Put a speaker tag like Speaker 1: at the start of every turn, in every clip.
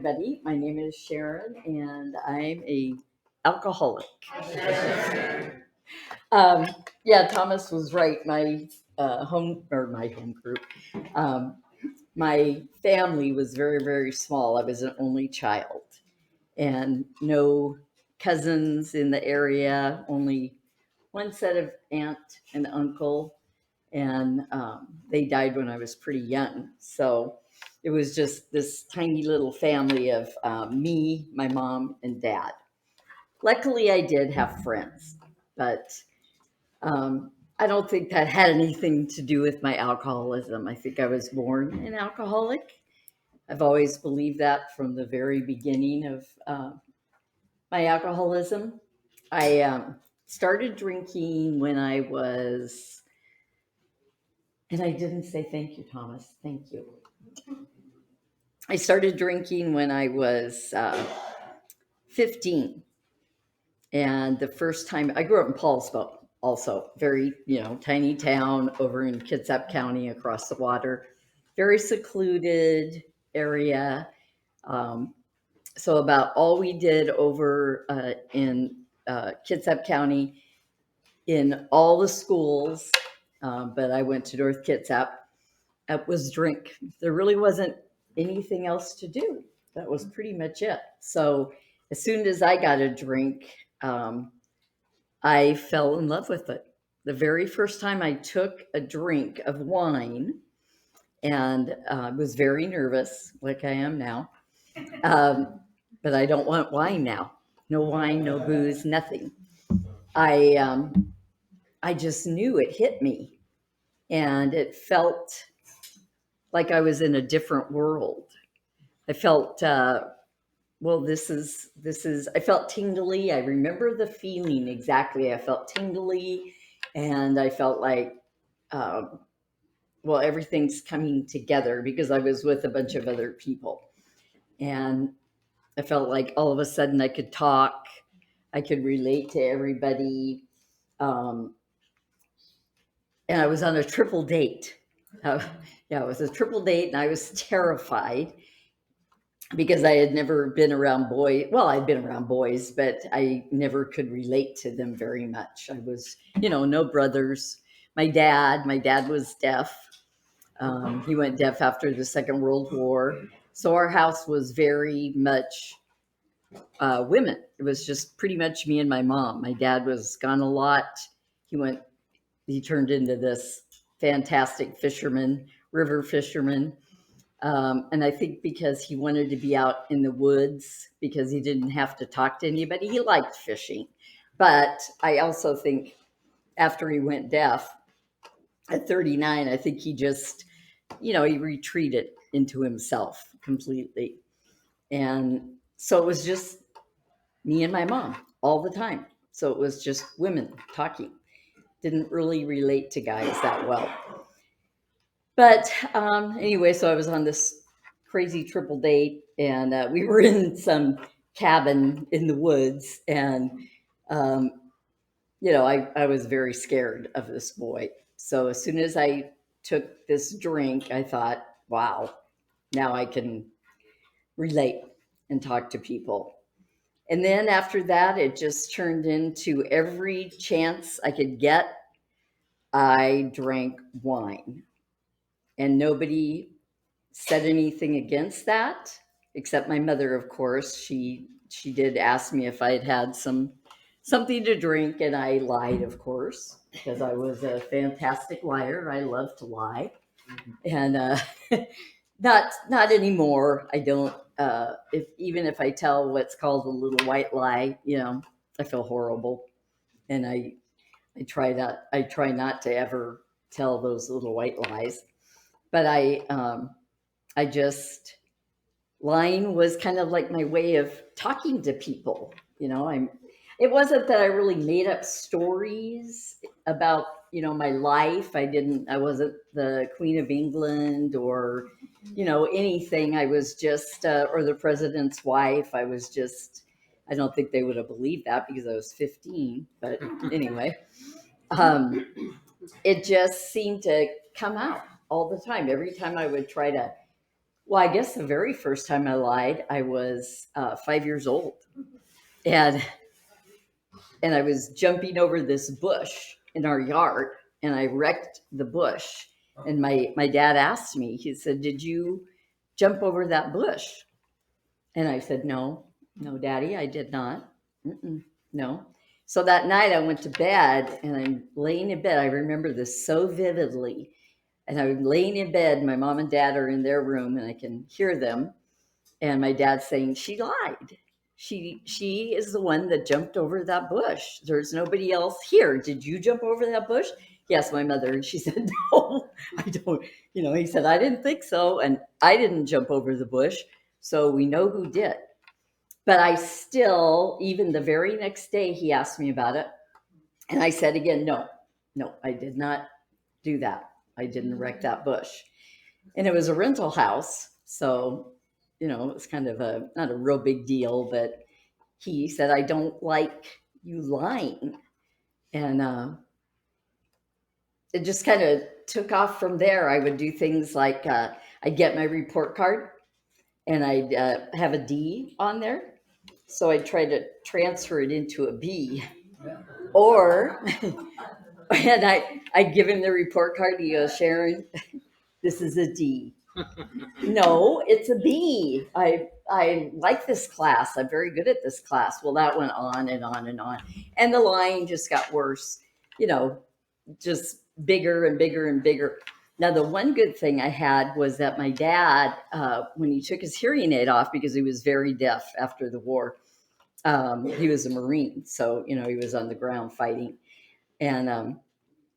Speaker 1: everybody. My name is Sharon, and I'm a alcoholic. um, yeah, Thomas was right. My home group, um, my family was very, very small. I was an only child, and no cousins in the area. Only one set of aunt and uncle, and they died when I was pretty young. So it was just this tiny little family of me, my mom, and dad. Luckily, I did have friends, but I don't think that had anything to do with my alcoholism. I think I was born an alcoholic. I've always believed that from the very beginning of my alcoholism. I started drinking when I was, and I didn't say thank you, Thomas. Thank you. I started drinking when I was 15. And the first time I grew up in Paulsville, also very, tiny town over in Kitsap County across the water, very secluded area. Um, so about all we did over in Kitsap County in all the schools, but I went to North Kitsap, was drink. There really wasn't anything else to do. That was pretty much it. So as soon as I got a drink, I fell in love with it. The very first time I took a drink of wine, and was very nervous, like I am now. But I don't want wine now. No wine, no booze, nothing. I just knew it hit me, and it felt like I was in a different world. I felt well, this is. I felt tingly. I remember the feeling exactly. I felt tingly, and I felt like, um, well, everything's coming together because I was with a bunch of other people, and I felt like all of a sudden I could talk, I could relate to everybody, um, and I was on a triple date. Uh, yeah, it was a triple date, and I was terrified because I had never been around boys. Well, I'd been around boys, but I never could relate to them very much. I was, no brothers. My dad was deaf. He went deaf after the Second World War. So our house was very much women. It was just pretty much me and my mom. My dad was gone a lot. He turned into this fantastic fisherman, river fisherman. And I think because he wanted to be out in the woods, because he didn't have to talk to anybody, he liked fishing. But I also think after he went deaf at 39, I think he just, he retreated into himself completely. And so it was just me and my mom all the time. So it was just women talking. Didn't really relate to guys that well. But anyway, so I was on this crazy triple date, and we were in some cabin in the woods, and um, I was very scared of this boy. So as soon as I took this drink, I thought, wow, now I can relate and talk to people. And then after that, it just turned into every chance I could get, I drank wine. And nobody said anything against that, except my mother, of course. She did ask me if I had had something to drink, and I lied, of course, because I was a fantastic liar. I love to lie, and not anymore. I don't. If I tell what's called a little white lie, I feel horrible, and I try not to ever tell those little white lies. But I just lying was kind of like my way of talking to people. It wasn't that I really made up stories about, my life. I wasn't the Queen of England or, anything. I was just, or the president's wife. I don't think they would have believed that because I was 15. But anyway, um, it just seemed to come out all the time. Every time I would try to Well, I guess the very first time I lied, I was 5 years old, and I was jumping over this bush in our yard, and I wrecked the bush. And my dad asked me, he said, "Did you jump over that bush?" And I said, "No, no, Daddy, I did not. Mm-mm, no." So that night I went to bed, and I'm laying in bed. I remember this so vividly. And I'm laying in bed. My mom and dad are in their room, and I can hear them. And my dad's saying, "She lied. She is the one that jumped over that bush. There's nobody else here. Did you jump over that bush?" "Yes, my mother." And she said, "No, I don't." He said, "I didn't think so. And I didn't jump over the bush. So we know who did." But I still, even the very next day, he asked me about it. And I said again, "No, no, I did not do that. I didn't wreck that bush." And it was a rental house. So, it was kind of not a real big deal, but he said, "I don't like you lying." And it just kind of took off from there. I would do things like I'd get my report card, and I'd have a D on there. So I'd try to transfer it into a B. Or, and I'd give him the report card. He goes, "Sharon, this is a D." "No, it's a B. I like this class. I'm very good at this class." Well, that went on and on and on. And the lying just got worse, just bigger and bigger and bigger. Now, the one good thing I had was that my dad, when he took his hearing aid off, because he was very deaf after the war, he was a Marine. So, he was on the ground fighting. And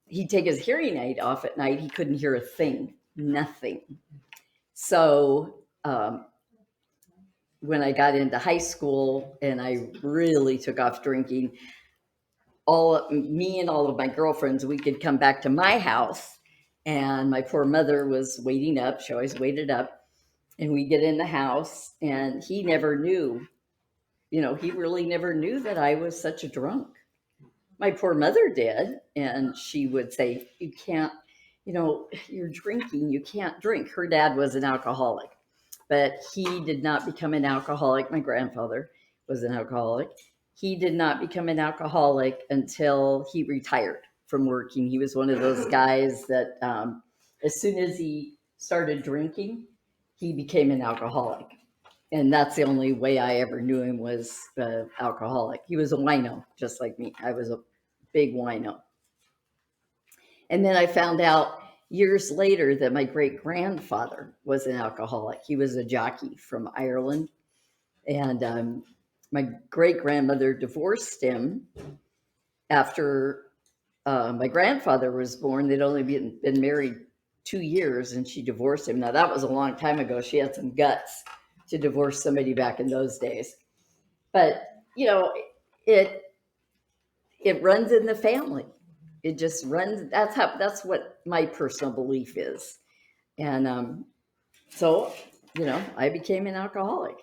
Speaker 1: he'd take his hearing aid off at night. He couldn't hear a thing, nothing. So when I got into high school and I really took off drinking, me and all of my girlfriends, we could come back to my house, and my poor mother was waiting up. She always waited up, and we get in the house, and he never knew. He really never knew that I was such a drunk. My poor mother did, and she would say, "You can't, you're drinking. You can't drink." Her dad was an alcoholic, but he did not become an alcoholic. My grandfather was an alcoholic. He did not become an alcoholic until he retired from working. He was one of those guys that as soon as he started drinking, he became an alcoholic. And that's the only way I ever knew him was alcoholic. He was a wino, just like me. I was a big wino. And then I found out years later that my great grandfather was an alcoholic. He was a jockey from Ireland. And my great grandmother divorced him after my grandfather was born. They'd only been married 2 years, and she divorced him. Now, that was a long time ago. She had some guts to divorce somebody back in those days. But, it runs in the family. It just runs. That's what my personal belief is. And so, I became an alcoholic.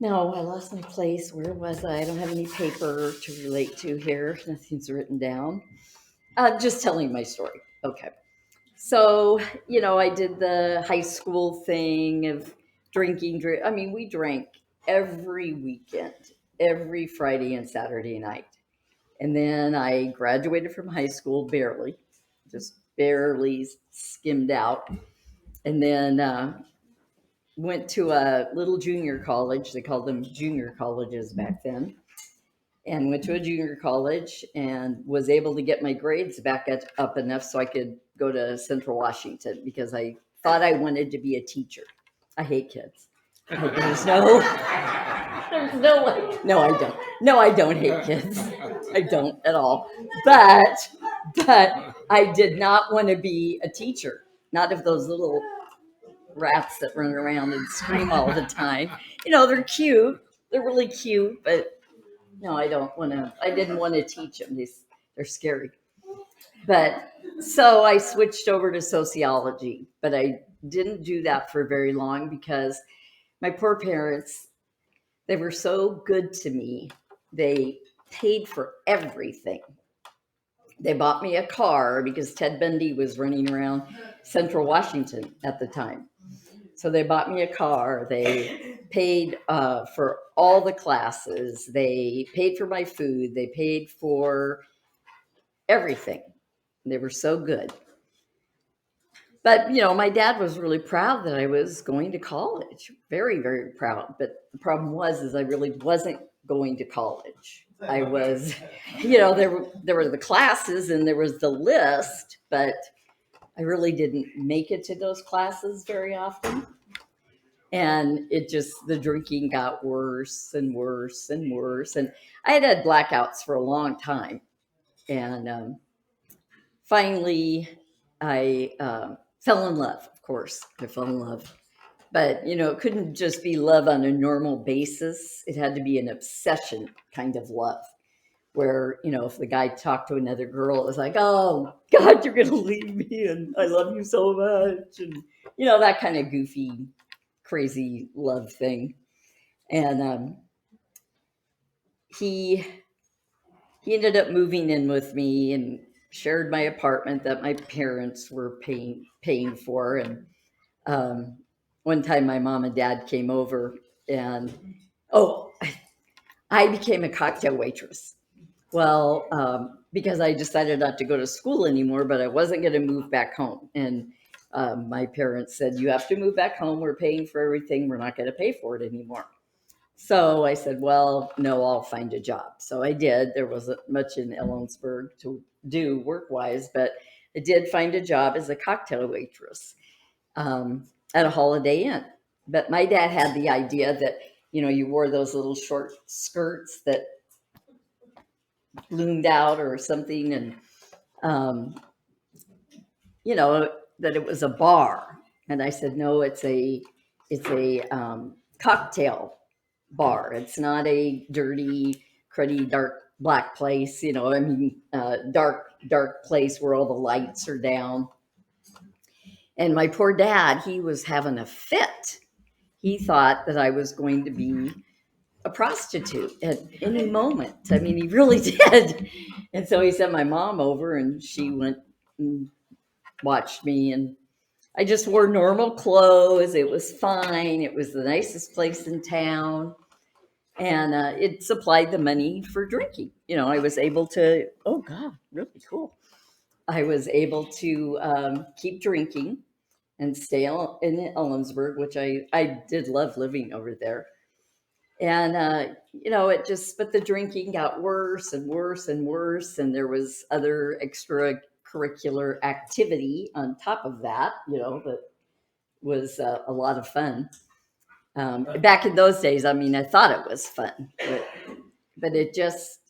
Speaker 1: No, I lost my place. Where was I? I don't have any paper to relate to here. Nothing's written down. Just telling my story. Okay. So, I did the high school thing of drinking. I mean, we drank every weekend, every Friday and Saturday night. And then I graduated from high school, just barely skimmed out. And then went to a little junior college. They called them junior colleges back then. And went to a junior college and was able to get my grades back up enough so I could go to Central Washington, because I thought I wanted to be a teacher. I hate kids. There's no way. No, I don't. No, I don't hate kids. I don't at all. But I did not want to be a teacher. Not of those little rats that run around and scream all the time. They're cute. They're really cute, but no, I didn't want to teach them. They're scary. But so I switched over to sociology, but I didn't do that for very long because my poor parents, they were so good to me. They paid for everything. They bought me a car because Ted Bundy was running around Central Washington at the time. So they bought me a car. They paid for all the classes. They paid for my food. They paid for everything. They were so good. But my dad was really proud that I was going to college. Very, very proud. But the problem is I really wasn't going to college. I was, there were the classes and there was the list, but I really didn't make it to those classes very often. And the drinking got worse and worse and worse. And I had blackouts for a long time. And finally, I fell in love, of course. I fell in love. But, it couldn't just be love on a normal basis. It had to be an obsession kind of love where, if the guy talked to another girl, it was like, oh, God, you're going to leave me and I love you so much. And, that kind of goofy, crazy love thing. And he ended up moving in with me and shared my apartment that my parents were paying for. And one time my mom and dad came over and, I became a cocktail waitress. Well, because I decided not to go to school anymore, but I wasn't going to move back home. And my parents said, you have to move back home. We're paying for everything. We're not going to pay for it anymore. So I said, well, no, I'll find a job. So I did. There wasn't much in Ellensburg to do work-wise, but I did find a job as a cocktail waitress at a Holiday Inn. But my dad had the idea that, you wore those little short skirts that bloomed out or something, and that it was a bar. And I said, no, it's a cocktail bar. It's not a dirty, cruddy, dark black place. Dark place where all the lights are down. And my poor dad, he was having a fit. He thought that I was going to be a prostitute at any moment. I mean, he really did. And so he sent my mom over and she went and watched me, and I just wore normal clothes. It was fine. It was the nicest place in town. And it supplied the money for drinking. I was able to, oh God, really cool. I was able to keep drinking and stay in Ellensburg, which I did love living over there. And, but the drinking got worse and worse and worse. And there was other extracurricular activity on top of that, that was a lot of fun. Back in those days, I mean, I thought it was fun, but it just,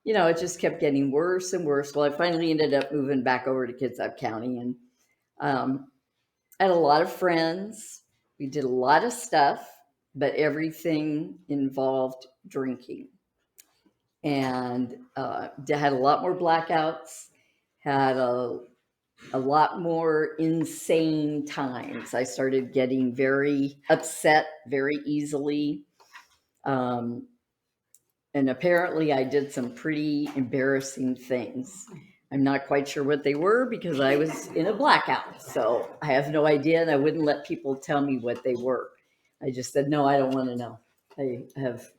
Speaker 1: it just kept getting worse and worse. Well, I finally ended up moving back over to Kitsap County, and I had a lot of friends. We did a lot of stuff, but everything involved drinking. And had a lot more blackouts, had a lot more insane times. I started getting very upset very easily. And apparently I did some pretty embarrassing things. I'm not quite sure what they were because I was in a blackout. So I have no idea, and I wouldn't let people tell me what they were. I just said, no, I don't want to know. I have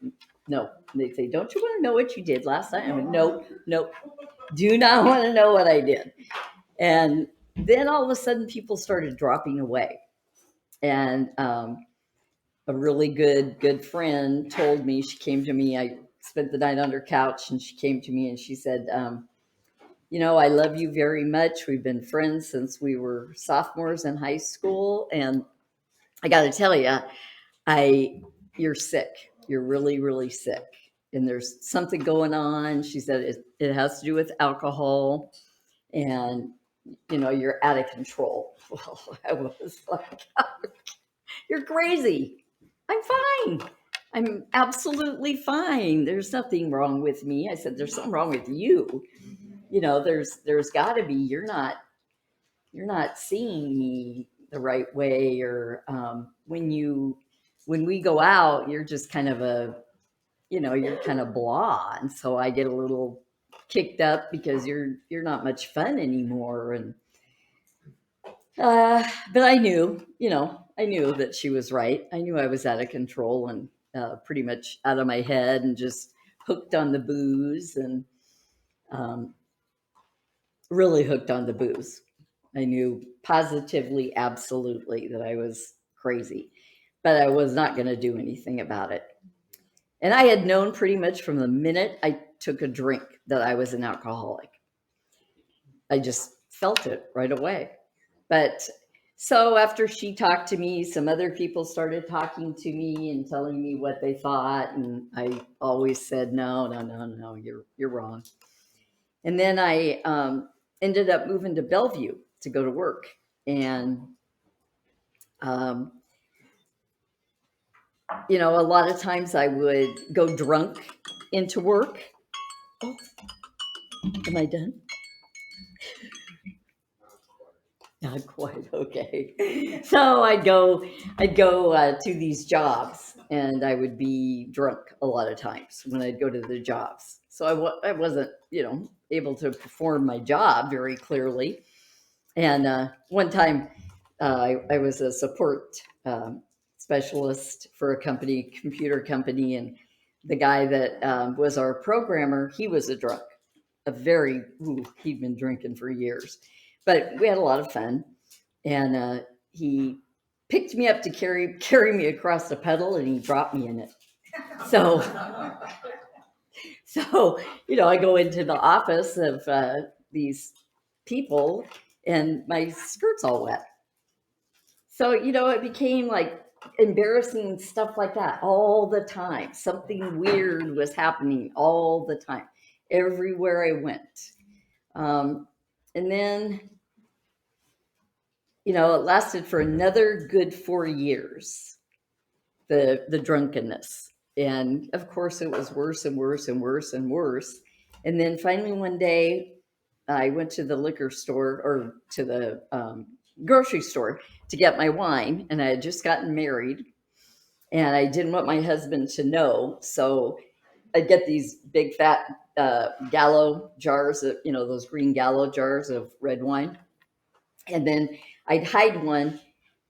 Speaker 1: no. And they say, don't you want to know what you did last night? I went, nope, do not want to know what I did. And then all of a sudden people started dropping away. And a really good friend told me, she came to me, I spent the night on her couch, and she came to me and she said, I love you very much. We've been friends since we were sophomores in high school. And I got to tell you, you're sick. You're really, really sick. And there's something going on. She said it has to do with alcohol, and, you're out of control. Well, I was like, you're crazy. I'm fine. I'm absolutely fine. There's nothing wrong with me. I said, there's something wrong with you. There's got to be. You're not seeing me the right way, or when we go out, you're just kind of you're kind of blah, and so I get a little kicked up because you're not much fun anymore. And but I knew, I knew that she was right. I knew I was out of control and pretty much out of my head and just hooked on the booze and um, really hooked on the booze. I knew positively, absolutely that I was crazy, but I was not going to do anything about it. And I had known pretty much from the minute I took a drink that I was an alcoholic. I just felt it right away. But so after she talked to me, some other people started talking to me and telling me what they thought, and I always said no, no, no, no, you're wrong. And then I ended up moving to Bellevue to go to work, and um, a lot of times I would go drunk into work. Oh, am I done? Not quite. Okay. So I'd go to these jobs, and I would be drunk a lot of times when I'd go to the jobs. So I wasn't, able to perform my job very clearly. And one time, I was a support specialist for a computer company, and the guy that was our programmer, he was a drunk, he'd been drinking for years, but we had a lot of fun. And he picked me up to carry me across the pedal, and he dropped me in it. So, I go into the office of these people, and my skirt's all wet. So, it became like embarrassing stuff like that all the time. Something weird was happening all the time, everywhere I went. And then, it lasted for another good 4 years, the drunkenness. And of course, it was worse and worse and worse and worse. And then finally, one day, I went to the liquor store, or to the grocery store, to get my wine. And I had just gotten married, and I didn't want my husband to know. So I'd get these big fat Gallo jars, those green Gallo jars of red wine. And then I'd hide one,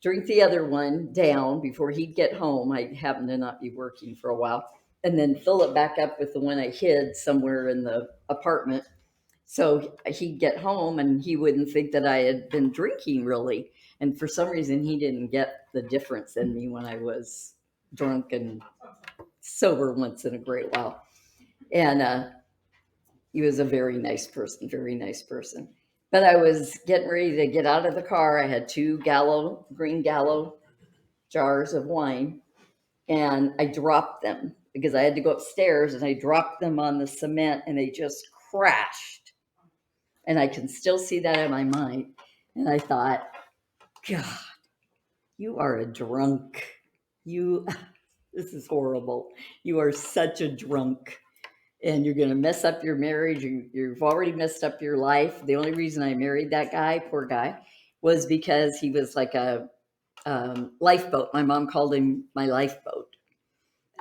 Speaker 1: drink the other one down before he'd get home. I happened to not be working for a while, and then fill it back up with the one I hid somewhere in the apartment. So he'd get home and he wouldn't think that I had been drinking really. And for some reason, he didn't get the difference in me when I was drunk and sober once in a great while. And he was a very nice person, very nice person. But I was getting ready to get out of the car. I had two green Gallo jars of wine, and I dropped them because I had to go upstairs, and I dropped them on the cement, and they just crashed. And I can still see that in my mind. And I thought, God, you are a drunk. This is horrible. You are such a drunk. And you're going to mess up your marriage. You've already messed up your life. The only reason I married that guy, poor guy, was because he was like a lifeboat. My mom called him my lifeboat.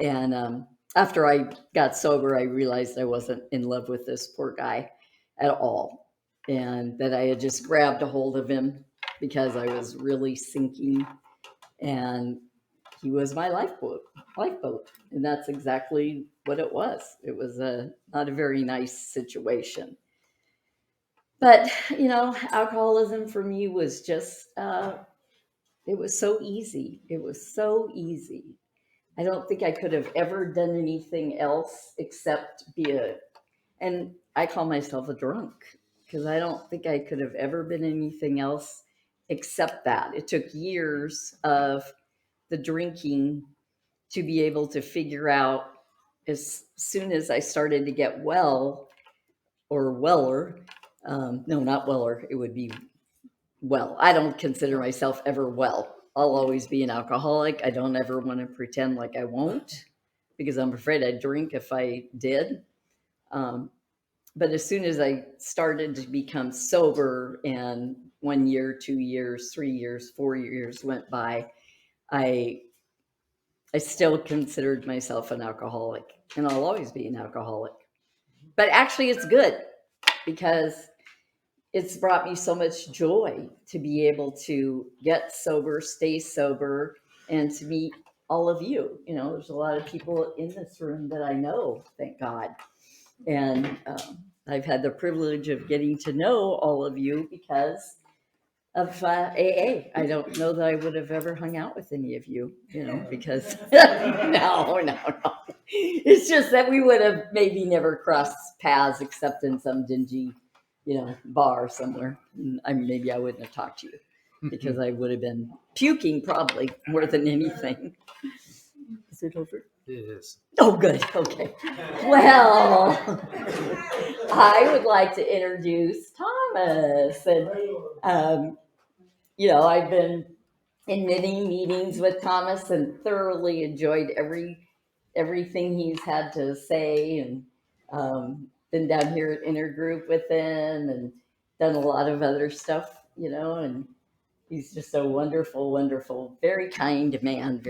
Speaker 1: And after I got sober, I realized I wasn't in love with this poor guy at all, and that I had just grabbed a hold of him because I was really sinking, and he was my lifeboat, and that's exactly what it was. It was not a very nice situation. But alcoholism for me was just it was so easy. It was so easy. I don't think I could have ever done anything else except and I call myself a drunk because I don't think I could have ever been anything else except that. It took years of the drinking to be able to figure out, as soon as I started to get well, or weller. No, not weller. It would be well. I don't consider myself ever well. I'll always be an alcoholic. I don't ever want to pretend like I won't, because I'm afraid I'd drink if I did. But as soon as I started to become sober, and 1 year, 2 years, 3 years, 4 years went by, I still considered myself an alcoholic, and I'll always be an alcoholic. But actually, it's good because it's brought me so much joy to be able to get sober, stay sober, and to meet all of you. You know, there's a lot of people in this room that I know, thank God. And I've had the privilege of getting to know all of you because of AA. I don't know that I would have ever hung out with any of you, you know, because no. It's just that we would have maybe never crossed paths except in some dingy, you know, bar somewhere. Maybe I wouldn't have talked to you because I would have been puking probably more than anything. Is it over?
Speaker 2: It is.
Speaker 1: Oh, good. Okay. Well, I would like to introduce Thomas. And, you know, I've been in many meetings with Thomas and thoroughly enjoyed everything he's had to say, and been down here at Intergroup with him and done a lot of other stuff, you know, and he's just a wonderful, wonderful, very kind man.